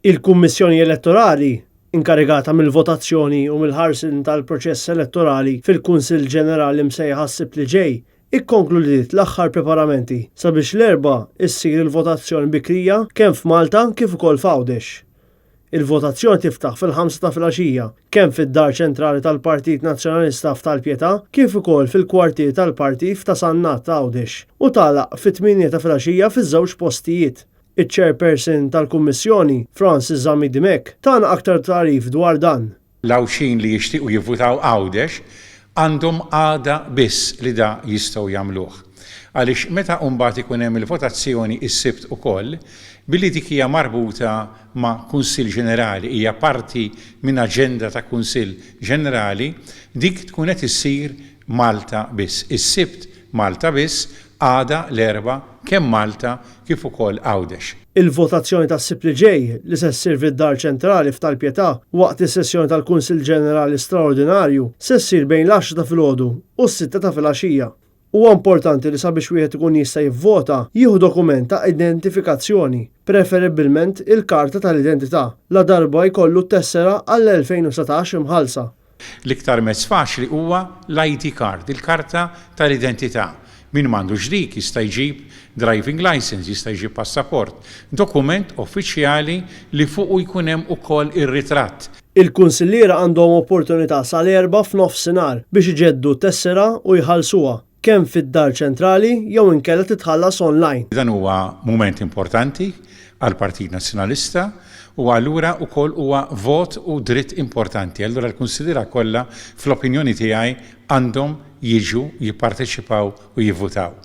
Il-Kummissjoni Elettorali, inkarigata mill-votazzjoni u mill-ħarsien tal-proċess elettorali fil-Kunsill Ġenerali msejħa s-Sibt li ġej, ikkonkludiet l-aħħar preparamenti sabiex l-Erbgħa issir il-votazzjoni bikrija kemm f'Malta kif ukoll f'Għawdex. Il-votazzjoni tiftaħ fil-5 ta' filgħaxija kemm fid-Dar Ċentrali tal-Partit Nazzjonalista f'Tal-Pjetà kif ukoll fil-kwartier tal-Partit ta' Sannat ta' Għawdex u tagħlaq fit-8 ta' filgħaxija fiż-żewġ postijiet. Iċ-Chairperson tal-Kummissjoni, Francis Zamidimek, tagħna aktar tarif dwar dan. L-għawxin li jixtiequ jivvutaw Għawdex għandhom għada biss li da jistgħu jagħmluh. Għaliex meta mbagħad ikun hemm il-votazzjoni s-Sibt ukoll, billi dik hija marbuta ma' Kunsill Ġenerali, hija parti minn aġenda ta' Kunsill Ġenerali, dik tkun qed issir Malta biss. Is-Sibt Malta biss, għada l-Erbgħa kemm Malta kif ukoll Għawdex. Il-votazzjoni tas-Sibt li ġej li se ssir fid-Dar Ċentrali f'Tal-Pjetà waqt is-sessjoni tal-Kunsill Ġenerali Straordinarju se ssir bejn l-10 ta' filgħodu u s-6 ta' filgħaxija. Huwa importanti li sabiex wieħed ikun jista' jivvota jieħu dokument ta' identifikazzjoni, preferibbilment il-karta tal-identità, la darba jkollu t-tessera għall-2017 imħallsa. L-iktar mezz faċli huwa l-ID card, il-karta tal-identità. Min m'għandux dik jista' jġib driving license, jista' jġib passaport, dokument uffiċjali li fuqu jkun hemm ukoll ir-ritratt. Il-kunsilliera għandhom opportunità sal-4 f'nofsinhar biex iġeddu t-tessera u jħallsuha kemm fid-Dar Ċentrali jew inkella titħallas online. Dan huwa mument importanti għall Partit Nazzjonalista u allura wkoll huwa vot u dritt importanti. Allura l-kunsilliera kollha fl-opinjoni tiegħi għandhom jiġu jipparteċipaw u jivvutaw.